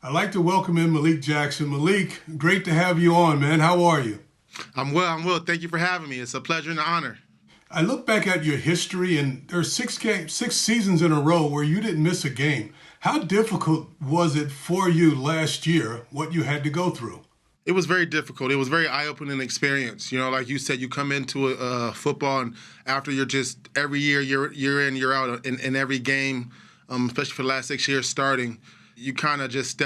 I'd like to welcome in Malik Jackson. Malik, great to have you on, man. How are you? I'm well. Thank you for having me. It's a pleasure and an honor. I look back at your history, and there's 6 seasons in a row where you didn't miss a game. How difficult was it for you last year, what you had to go through? It was very difficult. It was very eye-opening experience. Like you said, you come into football, and after you're just every year, you're in, you're out in every game, especially for the last 6 years starting, you kind of just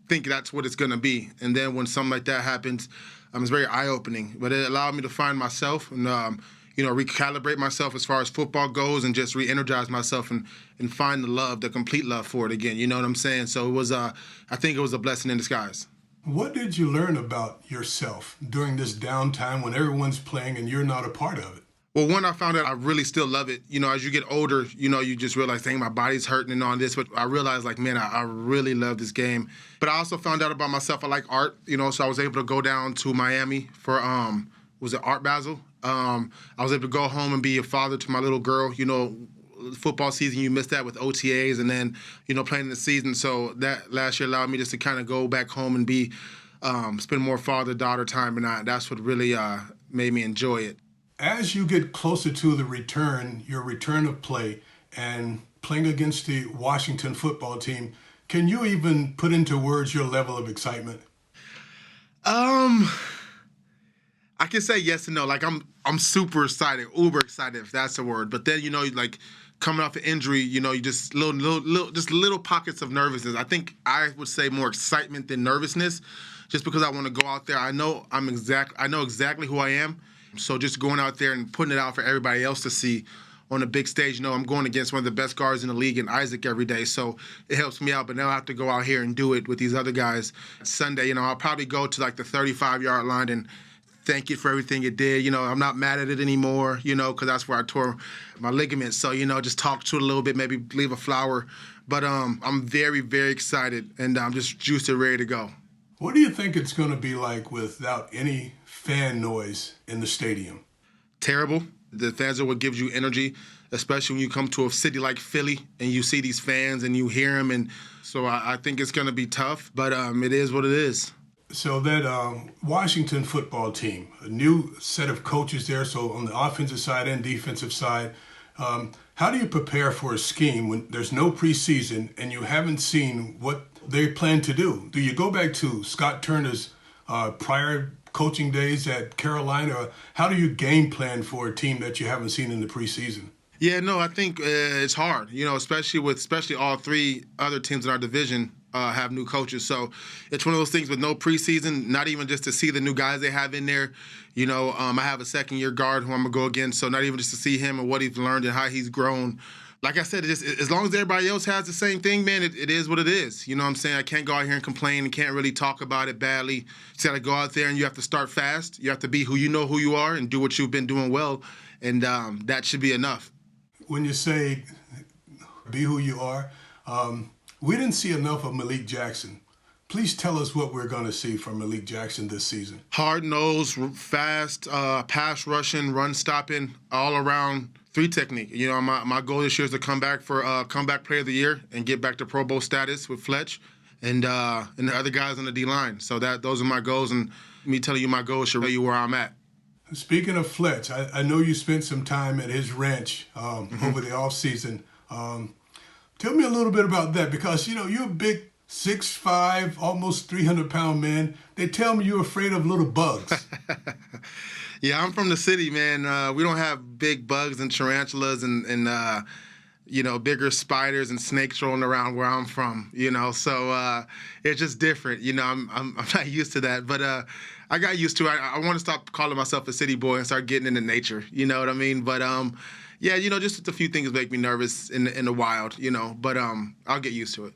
think that's what it's going to be. And then when something like that happens, it's very eye-opening. But it allowed me to find myself and recalibrate myself as far as football goes, and just re-energize myself and find the love, the complete love for it again. You know what I'm saying? So it was, I think it was a blessing in disguise. What did you learn about yourself during this downtime when everyone's playing and you're not a part of it? Well, one, I found out I really still love it. As you get older, you just realize, dang, my body's hurting and all this. But I realized, like, man, I really love this game. But I also found out about myself. I like art, so I was able to go down to Miami for, was it Art Basel? I was able to go home and be a father to my little girl. Football season, you missed that with OTAs and then, playing in the season. So that last year allowed me just to kind of go back home and be, spend more father-daughter time. And that's what really made me enjoy it. As you get closer to your return of play and playing against the Washington football team, can you even put into words your level of excitement? I can say yes and no. Like I'm super excited, uber excited, if that's a word. But then like coming off an injury, you just little pockets of nervousness. I think I would say more excitement than nervousness, just because I want to go out there. I know exactly who I am. So just going out there and putting it out for everybody else to see on a big stage. I'm going against one of the best guards in the league in Isaac every day, so it helps me out. But now I have to go out here and do it with these other guys. Sunday, I'll probably go to like the 35-yard line and thank it for everything it did. I'm not mad at it anymore, because that's where I tore my ligaments. So, just talk to it a little bit, maybe leave a flower. But I'm very, very excited, and I'm just juiced and ready to go. What do you think it's going to be like without any fan noise in the stadium? Terrible. The fans are what gives you energy, especially when you come to a city like Philly and you see these fans and you hear them. And so I think it's going to be tough, but it is what it is. So that Washington football team, a new set of coaches there, so on the offensive side and defensive side, how do you prepare for a scheme when there's no preseason and you haven't seen what they plan to do? Do you go back to Scott Turner's prior coaching days at Carolina? Or how do you game plan for a team that you haven't seen in the preseason? Yeah, no, I think it's hard, especially all three other teams in our division have new coaches. So it's one of those things with no preseason, not even just to see the new guys they have in there. I have a second-year guard who I'm going to go against, so not even just to see him and what he's learned and how he's grown. Like I said, as long as everybody else has the same thing, man, it is what it is. You know what I'm saying? I can't go out here and complain and can't really talk about it badly. You got to go out there and you have to start fast. You have to be who you are and do what you've been doing well, and that should be enough. When you say be who you are, we didn't see enough of Malik Jackson. Please tell us what we're going to see from Malik Jackson this season. Hard-nosed, fast, pass rushing, run stopping, all around three technique. My goal this year is to come back for comeback player of the year and get back to Pro Bowl status with Fletch and the other guys on the D-line. So those are my goals, and me telling you my goals should show you where I'm at. Speaking of Fletch, I know you spent some time at his ranch over the offseason. Tell me a little bit about that, because, you're a big 6'5", almost 300-pound man. They tell me you're afraid of little bugs. Yeah, I'm from the city, man. We don't have big bugs and tarantulas and bigger spiders and snakes rolling around where I'm from, So it's just different. I'm not used to that, but I got used to it. I want to stop calling myself a city boy and start getting into nature. You know what I mean? But yeah, just a few things make me nervous in the wild. But I'll get used to it.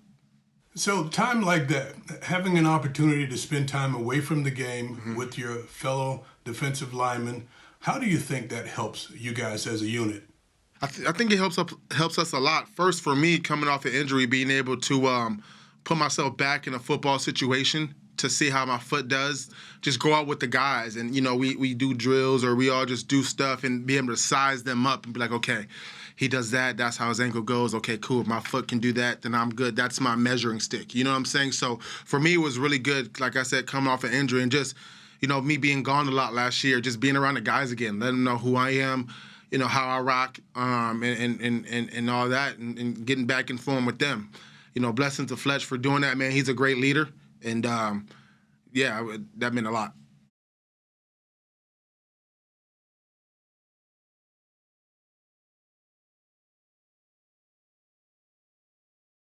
So time like that, having an opportunity to spend time away from the game with your fellow defensive linemen, how do you think that helps you guys as a unit? I think it helps us a lot. First, for me, coming off an injury, being able to put myself back in a football situation to see how my foot does, just go out with the guys. And, we do drills or we all just do stuff and be able to size them up and be like, okay, he does that. That's how his ankle goes. Okay, cool. If my foot can do that, then I'm good. That's my measuring stick. You know what I'm saying? So for me, it was really good. Like I said, coming off an injury and just, me being gone a lot last year, just being around the guys again, letting them know who I am, how I rock, and all that, and getting back in form with them. Blessing to Fletch for doing that, man. He's a great leader, and that meant a lot.